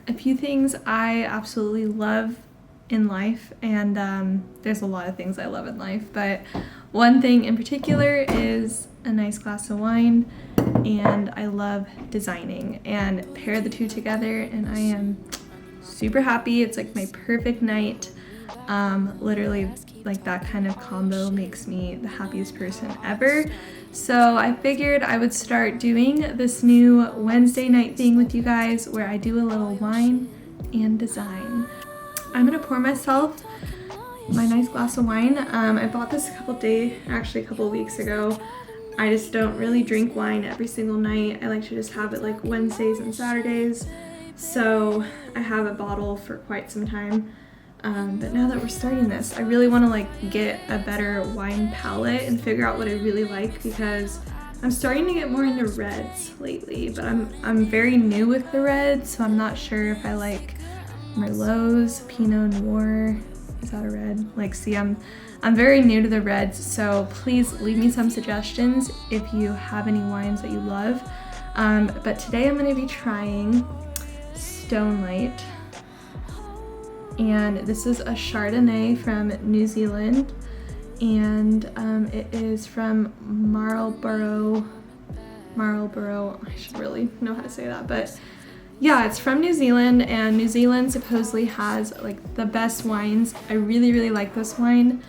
A few things I absolutely love in life, and there's a lot of things I love in life, but one thing in particular is a nice glass of wine, and I love designing, and pair the two together and I am super happy. It's like my perfect night. Literally, like, that kind of combo makes me the happiest person ever. So I figured I would start doing this new Wednesday night thing with you guys where I do a little wine and design. I'm gonna pour myself my nice glass of wine. I bought this a couple weeks ago. I just don't really drink wine every single night. I like to just have it like Wednesdays and Saturdays. So I have a bottle for quite some time. But now that we're starting this, I really want to like get a better wine palette and figure out what I really like, because I'm starting to get more into reds lately, but I'm very new with the reds, so I'm not sure if I like Merlots, Pinot Noir. Is that a red? Like, see, I'm very new to the reds, so please leave me some suggestions if you have any wines that you love. But today I'm going to be trying Stone Light, and this is a Chardonnay from New Zealand, and it is from Marlborough. I should really know how to say that, but yeah, it's from New Zealand, and New Zealand supposedly has like the best wines. I really like this wine,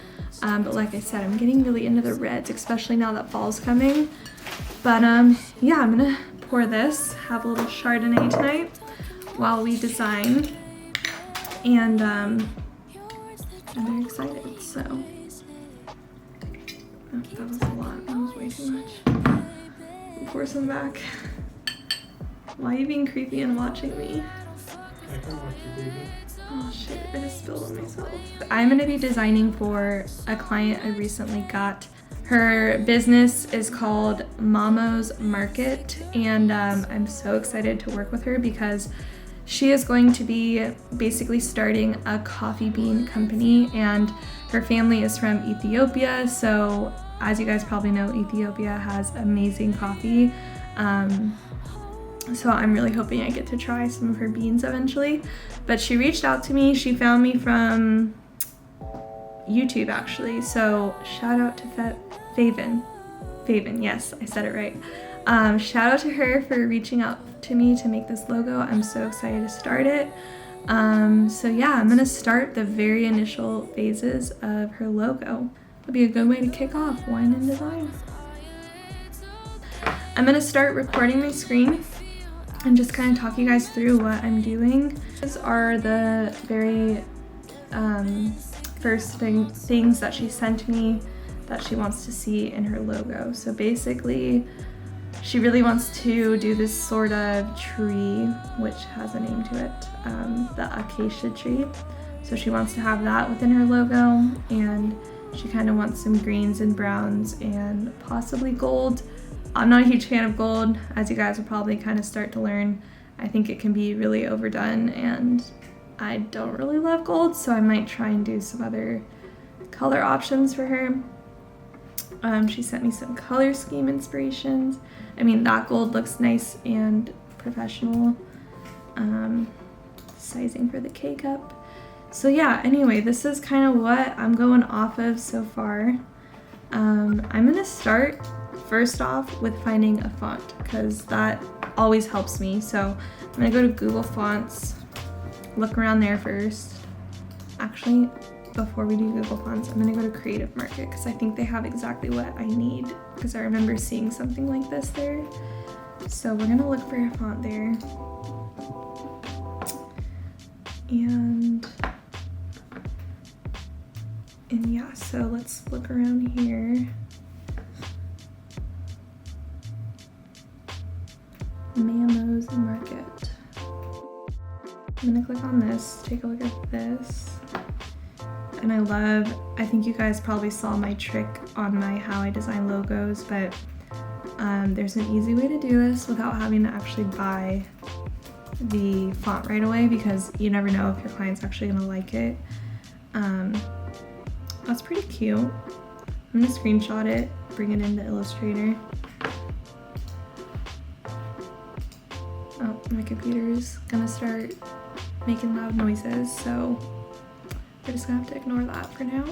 but like I said, I'm getting really into the reds, especially now that fall's coming. But yeah, I'm gonna pour this, have a little Chardonnay tonight while we design, and I'm very excited. So that was a lot. That was way too much. I'll pour some back. Why are you being creepy and watching me? I can watch you, baby. Oh shit, I just spilled on myself. I'm gonna be designing for a client I recently got. Her business is called Mamo's Market, and I'm so excited to work with her because she is going to be basically starting a coffee bean company, and her family is from Ethiopia. So as you guys probably know, Ethiopia has amazing coffee. So I'm really hoping I get to try some of her beans eventually. But she reached out to me. She found me from YouTube, actually. So shout out to Faven. Yes, I said it right. Shout out to her for reaching out to me to make this logo. I'm so excited to start it. So yeah, I'm gonna start the very initial phases of her logo. It'll be a good way to kick off wine and design. I'm gonna start recording my screen and just kind of talk you guys through what I'm doing. These are the very first things that she sent me that she wants to see in her logo. So basically, she really wants to do this sort of tree, which has a name to it, the acacia tree. So she wants to have that within her logo, and she kind of wants some greens and browns and possibly gold. I'm not a huge fan of gold, as you guys will probably kind of start to learn. I think it can be really overdone, and I don't really love gold, so I might try and do some other color options for her. She sent me some color scheme inspirations. I mean, that gold looks nice and professional. Sizing for the K-cup. So yeah, anyway, this is kind of what I'm going off of so far. I'm gonna start first off with finding a font, because that always helps me. So I'm gonna go to Google Fonts, look around there first. Actually, before we do Google Fonts, I'm gonna go to Creative Market, because I think they have exactly what I need, because I remember seeing something like this there. So we're gonna look for a font there. And yeah, so let's look around here. Mamo's Market. I'm gonna click on this, take a look at this. And I think you guys probably saw my trick on my how I design logos, but there's an easy way to do this without having to actually buy the font right away, because you never know if your client's actually gonna like it. That's pretty cute. I'm gonna screenshot it, bring it into Illustrator. my computer's gonna start making loud noises, so we're just gonna have to ignore that for now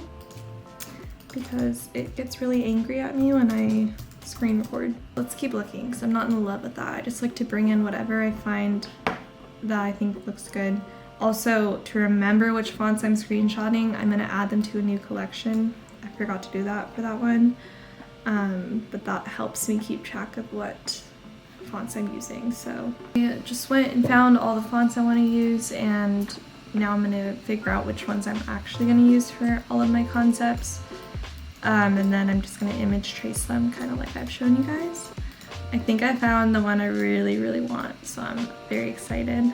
because it gets really angry at me when I screen record. Let's keep looking because I'm not in love with that. I just like to bring in whatever I find that I think looks good. Also, to remember which fonts I'm screenshotting, I'm gonna add them to a new collection. I forgot to do that for that one, but that helps me keep track of what fonts I'm using. So I just went and found all the fonts I want to use, and now I'm gonna figure out which ones I'm actually gonna use for all of my concepts. And then I'm just gonna image trace them kind of like I've shown you guys. I think I found the one I really, really want, so I'm very excited.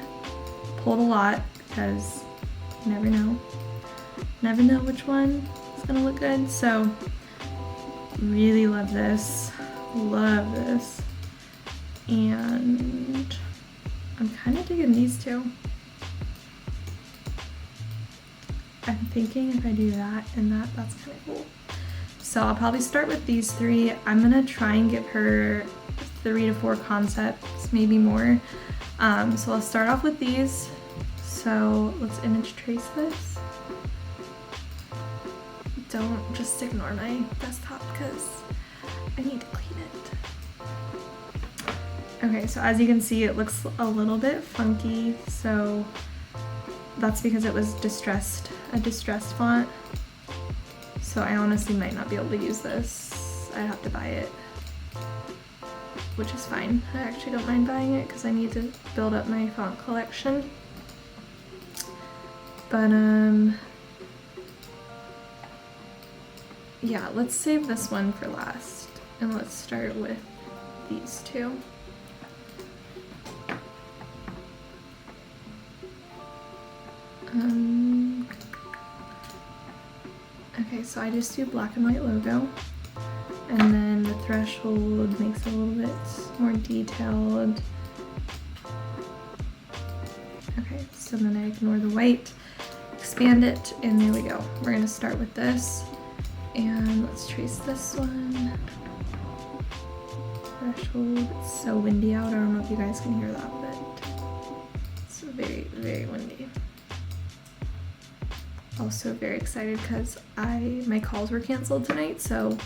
Pulled a lot because you never know. Never know which one is gonna look good, so really love this. Love this. And I'm kind of digging these two. I'm thinking if I do that and that, that's kind of cool. So I'll probably start with these three. I'm gonna try and give her 3 to 4 concepts, maybe more. So I'll start off with these. So let's image trace this. Don't just ignore my desktop because I need to clean it. Okay, so as you can see, it looks a little bit funky. So that's because it was a distressed font. So I honestly might not be able to use this. I have to buy it, which is fine. I actually don't mind buying it because I need to build up my font collection. But yeah, let's save this one for last, and let's start with these two. Okay, so I just do black and white logo, and then the threshold makes it a little bit more detailed. Okay, so then I ignore the white, expand it, and there we go. We're gonna start with this, and let's trace this one. Threshold, it's so windy out, I don't know if you guys can hear that, but it's very, very windy. Also very excited because my calls were canceled tonight, so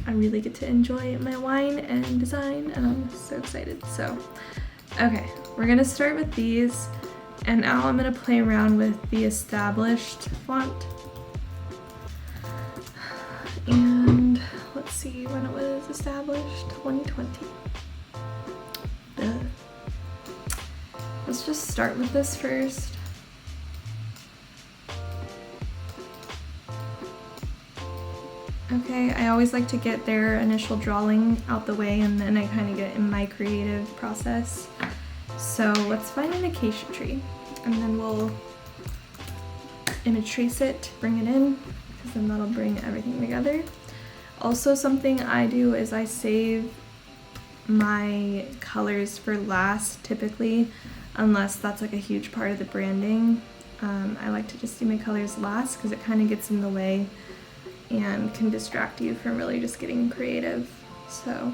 I really get to enjoy my wine and design, and I'm so excited. So, okay, we're gonna start with these, and now I'm gonna play around with the established font. And let's see when it was established, 2020. Let's just start with this first. Okay, I always like to get their initial drawing out the way, and then I kind of get in my creative process. So let's find an acacia tree, and then we'll image trace it, bring it in, because then that'll bring everything together. Also, something I do is I save my colors for last, typically, unless that's like a huge part of the branding. I like to just do my colors last because it kind of gets in the way and can distract you from really just getting creative. So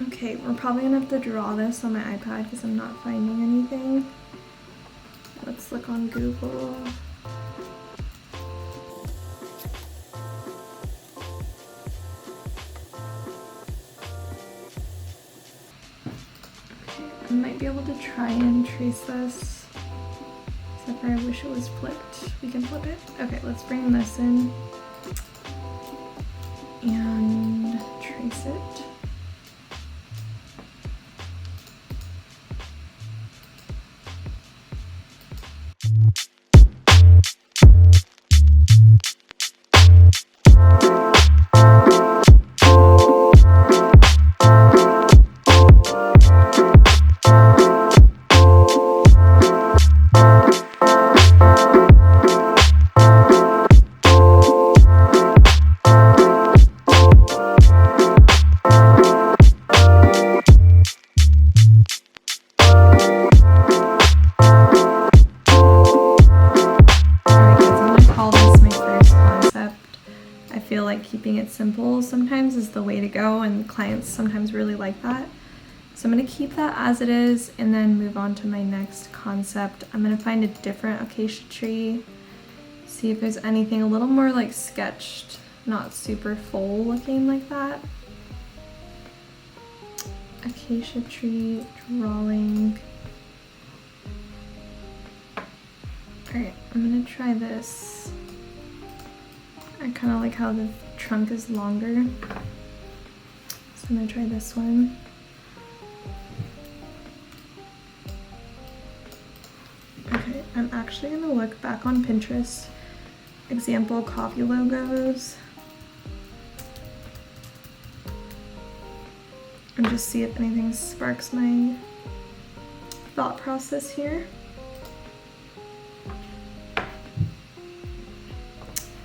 okay, we're probably gonna have to draw this on my iPad because I'm not finding anything. Let's look on Google. I might be able to try and trace this, except for I wish it was flipped. We can flip it. Okay, let's bring this in and trace it. keeping it simple sometimes is the way to go, and clients sometimes really like that. So I'm going to keep that as it is and then move on to my next concept. I'm going to find a different acacia tree, see if there's anything a little more like sketched, not super full looking like that. Acacia tree drawing. Alright, I'm gonna try this. I kind of like how the trunk is longer, so I'm gonna try this one. Okay, I'm actually gonna look back on Pinterest, example coffee logos, and just see if anything sparks my thought process here.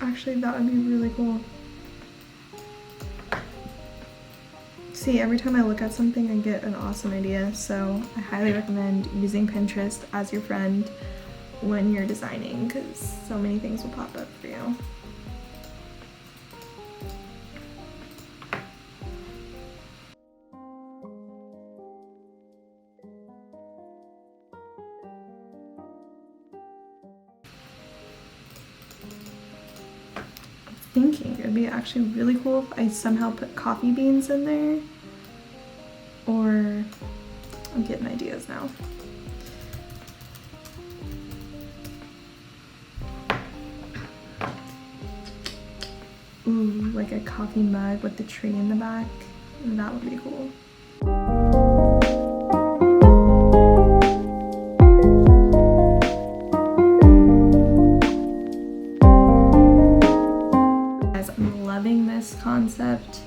Actually, that would be really cool. See, every time I look at something, I get an awesome idea, so I highly recommend using Pinterest as your friend when you're designing, because so many things will pop up for you. Thinking it'd be actually really cool if I somehow put coffee beans in there, or I'm getting ideas now. Ooh, like a coffee mug with the tree in the back. That would be cool. Concept,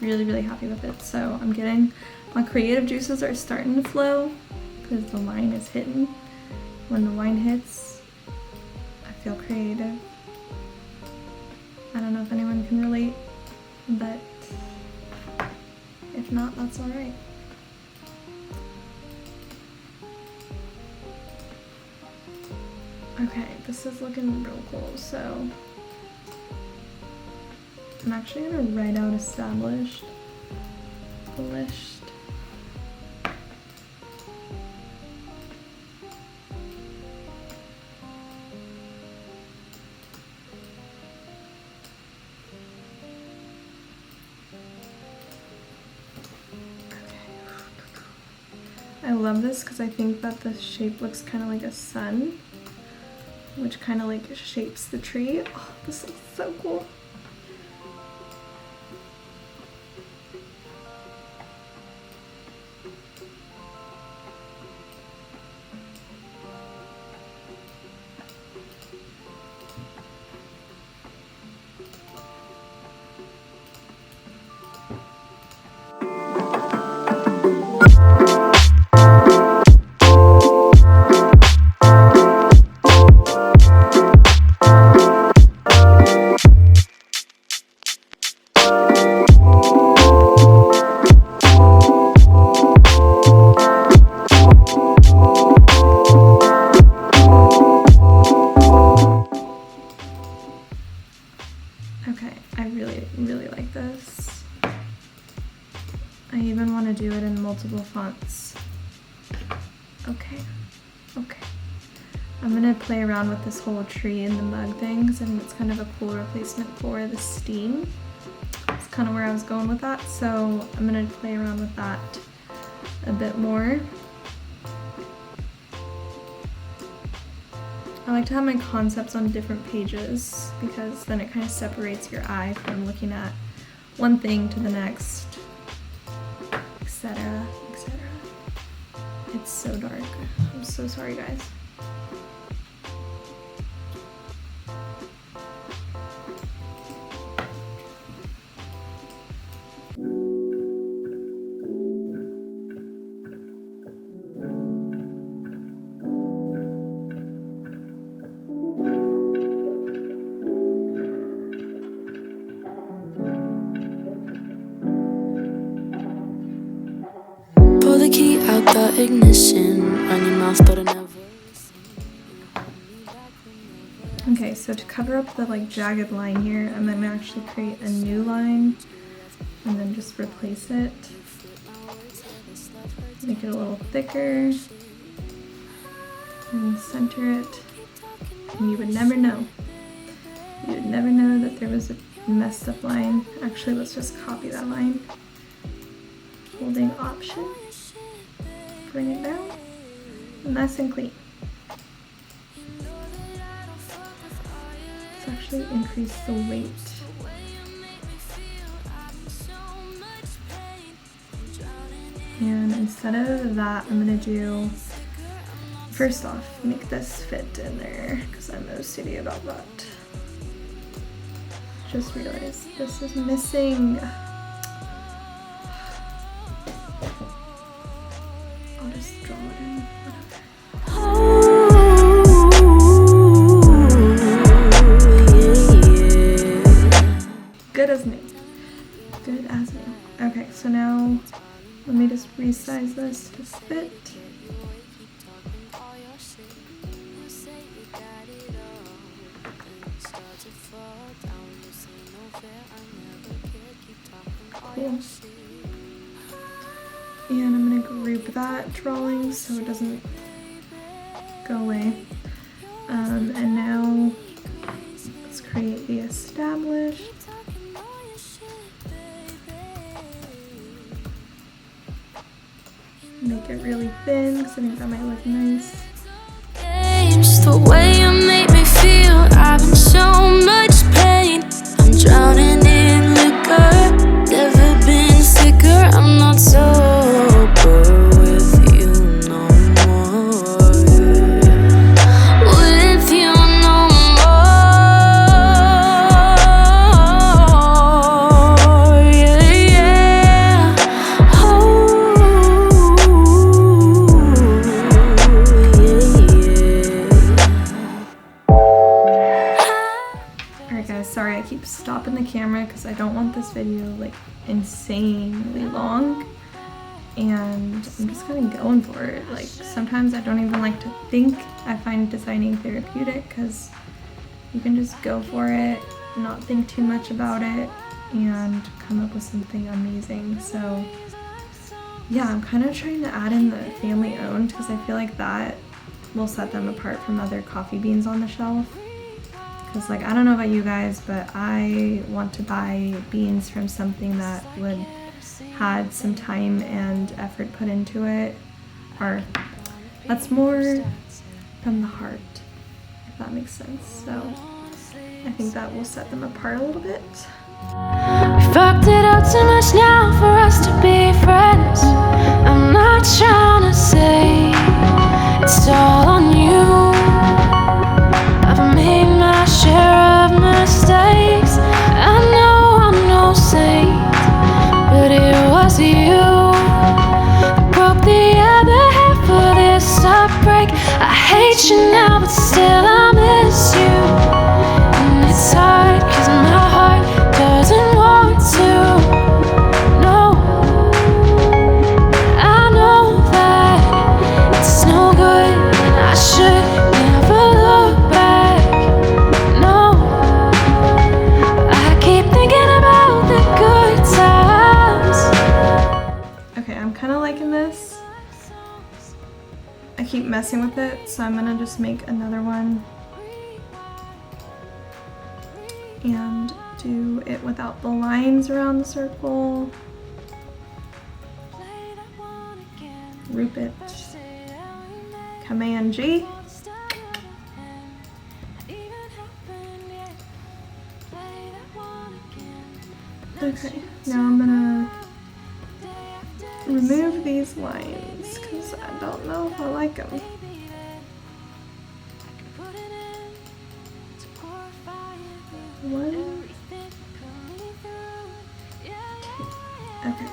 really happy with it. So I'm getting my creative juices are starting to flow because the wine is hitting. When the wine hits, I feel creative. I don't know if anyone can relate, but if not, that's all right. Okay, this is looking real cool. So I'm actually gonna write out established, published. I love this because I think that the shape looks kind of like a sun, which kind of like shapes the tree. Oh, this looks so cool. Okay, I really like this. I even want to do it in multiple fonts. Okay. I'm gonna play around with this whole tree and the mug thing because I think it's kind of a cool replacement for the steam. It's kind of where I was going with that, so I'm gonna play around with that a bit more. I like to have my concepts on different pages because then it kind of separates your eye from looking at one thing to the next, etc., etc. It's so dark. I'm so sorry, guys. Pull the key out the ignition, run your mouth but I never listen. Okay, so to cover up the like jagged line here, I'm gonna actually create a new line and then just replace it. Make it a little thicker and center it. And you would never know. You would never know that there was a messed up line. Actually, let's just copy that line. Holding Option. Bring it down. Nice and clean. Let's actually increase the weight. And instead of that, I'm gonna do, first off, make this fit in there because I'm OCD about that. Just realized this is missing. I'll just draw it in, Good as new. Good as new. Okay, so now let me just resize this to fit. Cool. And I'm gonna group that drawing so it doesn't go away. And now let's create the established. Make it really thin because I think that might look nice. Just the way you make me feel, I'm in so much pain. I'm drowning in liquor, never been sicker. I'm not sober with you no more. With you no more. Yeah, yeah. Alright guys, sorry I keep stopping the camera because I don't want this video like insanely long. And I'm just kind of going for it. Like sometimes I don't even like to think. I find designing therapeutic because you can just go for it, not think too much about it, and come up with something amazing. So yeah, I'm kind of trying to add in the family owned because I feel like that will set them apart from other coffee beans on the shelf. Because like, I don't know about you guys, but I want to buy beans from something that would had some time and effort put into it, or that's more from the heart, if that makes sense. So I think that will set them apart a little bit. We fucked it up too much now for us to be friends. I'm not trying to say it's all on you. I've made my share of mistakes. I know I'm no saint, but it was you that broke the other half of this heartbreak. I hate you now, but still I miss you. And it's hard, cause my heart doesn't want to. No, I know that it's no good, and I should never look back. No, I keep thinking about the good times. Okay, I'm kind of liking this. I keep messing with it, so I'm gonna just make another one and do it without the lines around the circle. Group it. Command G. Okay, now I'm gonna remove these lines because I don't know if I like them. One, two. Okay.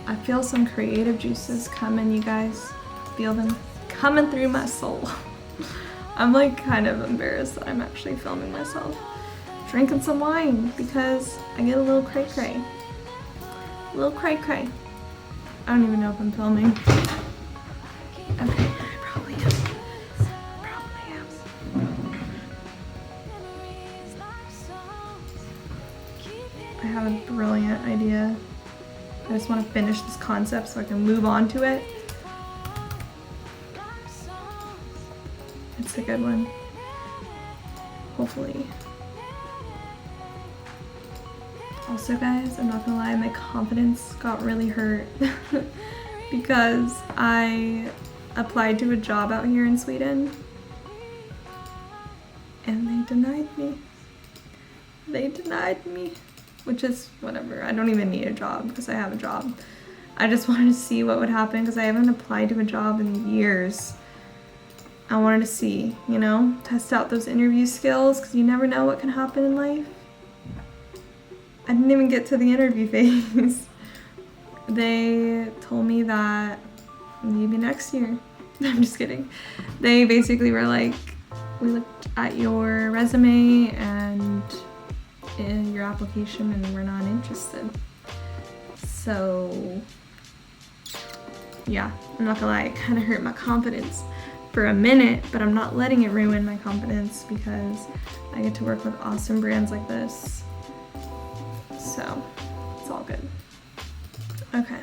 I feel some creative juices coming, you guys. Feel them coming through my soul. I'm like kind of embarrassed that I'm actually filming myself drinking some wine because I get a little cray cray. A little cray cray. I don't even know if I'm filming. Okay, I probably am. have a brilliant idea. I just want to finish this concept so I can move on to it. It's a good one. Hopefully. Also guys, I'm not gonna lie, my confidence got really hurt because I applied to a job out here in Sweden and they denied me. They denied me, which is whatever. I don't even need a job because I have a job. I just wanted to see what would happen because I haven't applied to a job in years. I wanted to see, you know, test out those interview skills because you never know what can happen in life. I didn't even get to the interview phase. They told me that maybe next year. I'm just kidding. They basically were like, we looked at your resume and in your application and we're not interested. So yeah, I'm not gonna lie, it kind of hurt my confidence for a minute, but I'm not letting it ruin my confidence because I get to work with awesome brands like this. So it's all good. Okay.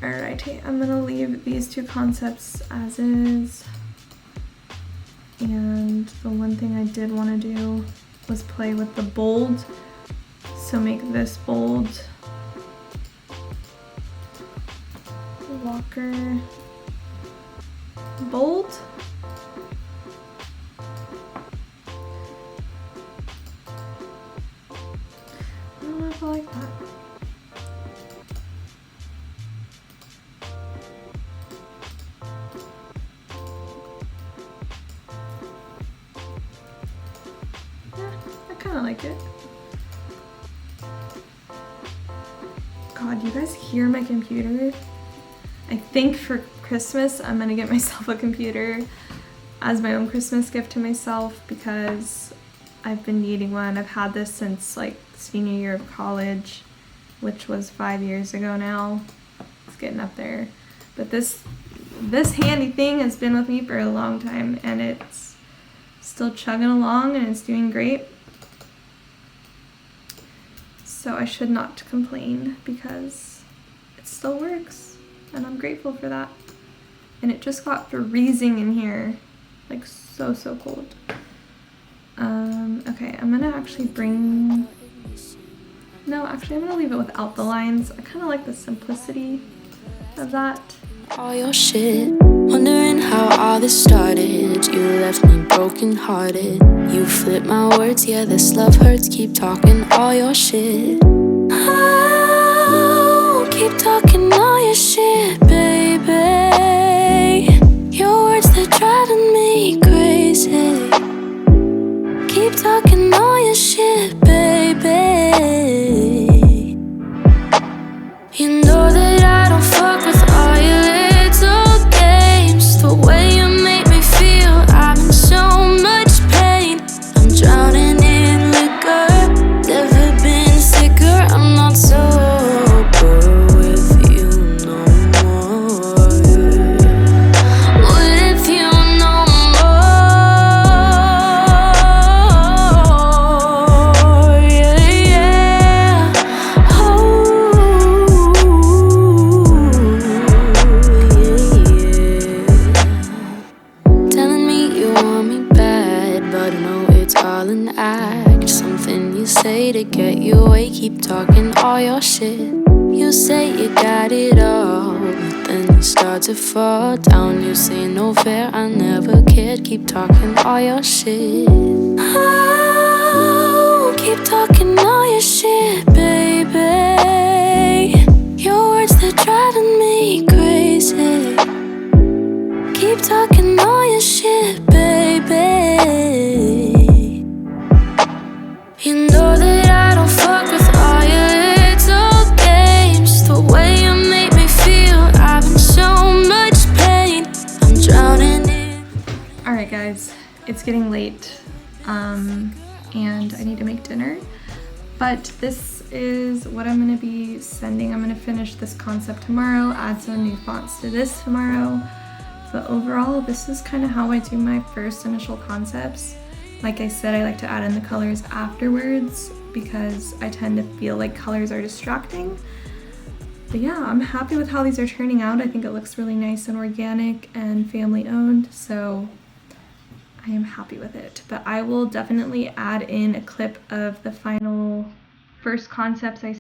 Alrighty, I'm gonna leave these two concepts as is. And the one thing I did want to do was play with the bold. So make this bold. Walker. Bold. I don't know if I like that. I kind of like it. God, you guys hear my computer? I think for Christmas, I'm gonna get myself a computer as my own Christmas gift to myself because I've been needing one. I've had this since like senior year of college, which was 5 years ago now. It's getting up there. But this handy thing has been with me for a long time and it's still chugging along and it's doing great. So I should not complain because it still works and I'm grateful for that. And it just got freezing in here, like so cold. Okay, I'm gonna actually I'm gonna leave it without the lines. I kind of like the simplicity of that. All your shit, wondering how all this started. You left me broken hearted. You flipped my words, yeah, this love hurts. Keep talking all your shit. Oh, keep talking all your shit, baby. Your words, they're driving me crazy. Keep talking all your shit, baby. You know that I don't fuck with all your little games. The way you make me feel, I'm in so much pain. I'm drowning in liquor, never been sicker. I'm not sober with you no more. With you no more, yeah. Oh, yeah. Telling me you want me bad, but I know it's all an act. Something you say to get you away. Keep talking all your shit. You say you got it all, but then you start to fall down. You say no fair, I never cared. Keep talking all your shit. Oh, keep talking all your shit, baby. Your words, they're driving me crazy. Keep talking all your shit, baby. You know that I don't fuck with all your little games. The way you make me feel, I'm in so much pain. I'm drowning in. Alright guys, it's getting late and I need to make dinner. But this is what I'm going to be sending. I'm going to finish this concept tomorrow, add some new fonts to this tomorrow. But overall, this is kind of how I do my first initial concepts. Like I said, I like to add in the colors afterwards because I tend to feel like colors are distracting. But yeah, I'm happy with how these are turning out. I think it looks really nice and organic and family owned, so I am happy with it. But I will definitely add in a clip of the final first concepts I